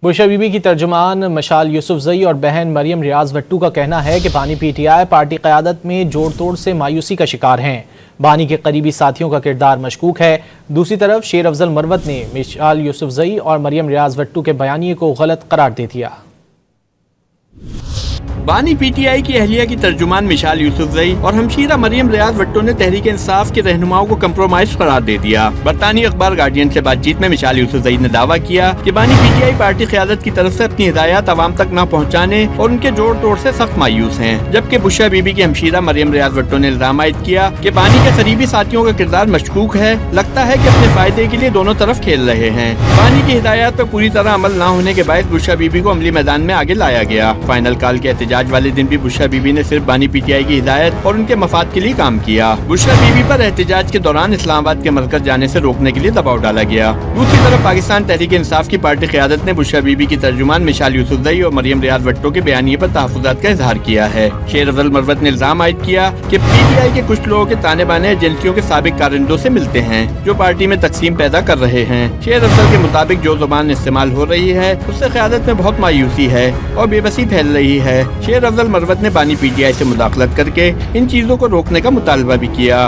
बुशरा बीबी की तर्जुमान मशाल यूसुफजई और बहन मरियम रियाज भट्टू का कहना है कि बानी पीटीआई पार्टी क़यादत में जोड़ तोड़ से मायूसी का शिकार हैं। बानी के करीबी साथियों का किरदार मशकूक है। दूसरी तरफ शेर अफजल मरवत ने मशाल यूसुफजई और मरियम रियाज भट्टू के बयानिए को गलत करार दे दिया। बानी पीटीआई की अहलिया की तर्जुमान मिशाल यूसुफजई और हमशीरा मरियम रियाज भट्टो ने तहरीक इंसाफ के रहनुमाओं को कंप्रोमाइज करार दे दिया। बरतानी अखबार गार्डियन से बातचीत में मिशाल यूसुफजई ने दावा किया कि बानी पीटीआई पार्टी क़यादत की तरफ से अपनी हिदायत आवाम तक न पहुँचाने और उनके जोड़ तोड़ से सख्त मायूस हैं। जबकि बुशरा बीबी की हमशीरा मरियम रियाज भट्टो ने इल्जाम आयद किया कि बानी के करीबी साथियों का किरदार मशकूक है। लगता है कि अपने फायदे के लिए दोनों तरफ खेल रहे हैं। बानी की हिदायत पर पूरी तरह अमल न होने के बाद बुशरा बीबी को अमली मैदान में आगे लाया गया। फाइनल कॉल के एहतजाज वाले दिन भी बुशरा बीबी ने सिर्फ बानी पीटीआई की हिदायत और उनके मफाद के लिए काम किया। बुशरा बीबी पर एहतजाज के दौरान इस्लामाबाद के मरकज जाने से रोकने के लिए दबाव डाला गया। दूसरी तरफ पाकिस्तान तहरीक इंसाफ की पार्टी क़यादत ने बुशरा बीबी की तर्जुमान मिशाल यूसुफजई और मरियम रियाज भट्टो के बयानिए पर तहफ़्फ़ुज़ात का इजहार किया है। शेर अफजल मरवत ने इल्जाम आयद किया कि पीटीआई के कुछ लोगों के ताने बाने एजेंसियों के साबिक कारिंदों से मिलते हैं जो पार्टी में तकसीम पैदा कर रहे हैं। शेर अफजल के मुताबिक जो जुबान इस्तेमाल हो रही है उससे क़यादत में बहुत मायूसी है और बेबसी फैल रही है। शेर अफजल मरवत ने बानी पीटीआई से मुदाखलत करके इन चीजों को रोकने का मुतालबा भी किया।